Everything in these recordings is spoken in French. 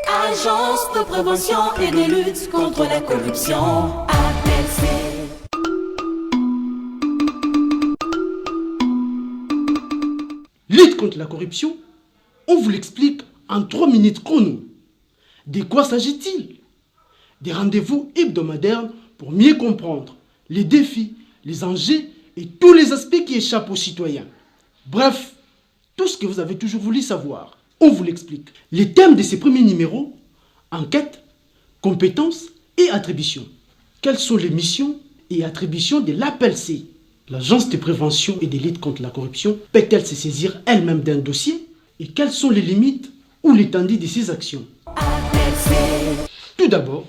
Agence de prévention et de lutte contre la corruption, APLC. Lutte contre la corruption, on vous l'explique en 3 minutes chrono. De quoi s'agit-il? Des rendez-vous hebdomadaires pour mieux comprendre les défis, les enjeux et tous les aspects qui échappent aux citoyens. Bref, tout ce que vous avez toujours voulu savoir, on vous l'explique. Les thèmes de ces premiers numéros: enquête, compétences et attributions. Quelles sont les missions et attributions de l'APLC? L'Agence de prévention et de lutte contre la corruption peut-elle se saisir elle-même d'un dossier? Et quelles sont les limites ou l'étendue de ses actions? Tout d'abord,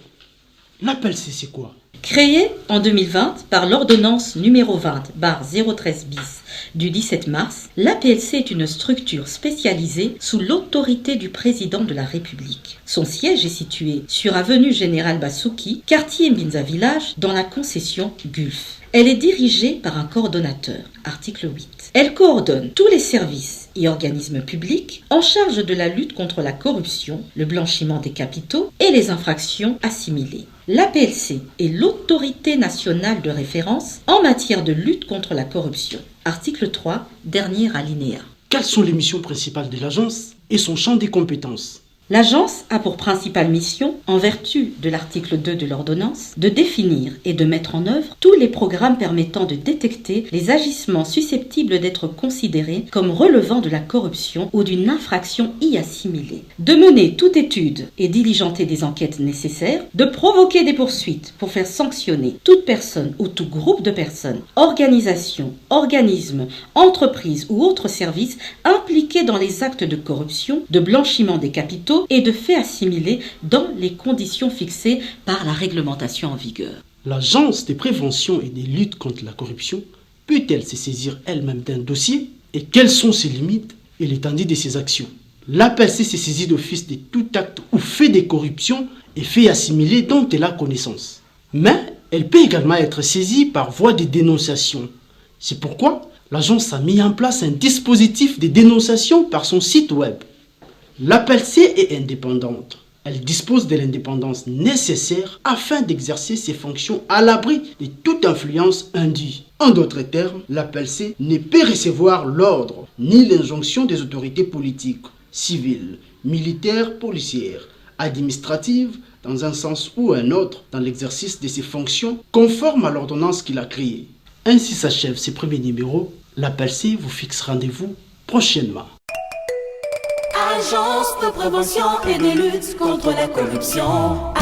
l'APLC c'est quoi? Créée en 2020 par l'ordonnance numéro 20/013 bis du 17 mars, l'APLC est une structure spécialisée sous l'autorité du président de la République. Son siège est situé sur avenue Général Bassouki, quartier Mbinza Village, dans la concession Gulf. Elle est dirigée par un coordonnateur, article 8. Elle coordonne tous les services et organismes publics en charge de la lutte contre la corruption, le blanchiment des capitaux et les infractions assimilées. L'APLC est l'autorité nationale de référence en matière de lutte contre la corruption. Article 3, dernier alinéa. Quelles sont les missions principales de l'agence et son champ des compétences? L'agence a pour principale mission, en vertu de l'article 2 de l'ordonnance, de définir et de mettre en œuvre tous les programmes permettant de détecter les agissements susceptibles d'être considérés comme relevant de la corruption ou d'une infraction y assimilée, de mener toute étude et diligenter des enquêtes nécessaires, de provoquer des poursuites pour faire sanctionner toute personne ou tout groupe de personnes, organisation, organisme, entreprise ou autre service impliqués dans les actes de corruption, de blanchiment des capitaux et de faits assimilés dans les conditions fixées par la réglementation en vigueur. L'Agence de prévention et de lutte contre la corruption peut-elle se saisir elle-même d'un dossier? Et quelles sont ses limites et l'étendue de ses actions? L'APLC se saisit d'office de tout acte ou fait de corruption et fait assimilés dont elle a connaissance. Mais elle peut également être saisie par voie de dénonciation. C'est pourquoi l'agence a mis en place un dispositif de dénonciation par son site web. L'APLC est indépendante. Elle dispose de l'indépendance nécessaire afin d'exercer ses fonctions à l'abri de toute influence indue. En d'autres termes, l'APLC ne peut recevoir l'ordre ni l'injonction des autorités politiques, civiles, militaires, policières, administratives, dans un sens ou un autre, dans l'exercice de ses fonctions conformes à l'ordonnance qu'il a créée. Ainsi s'achève ce premier numéro. L'APLC vous fixe rendez-vous prochainement. Agence de prévention et de lutte contre la corruption,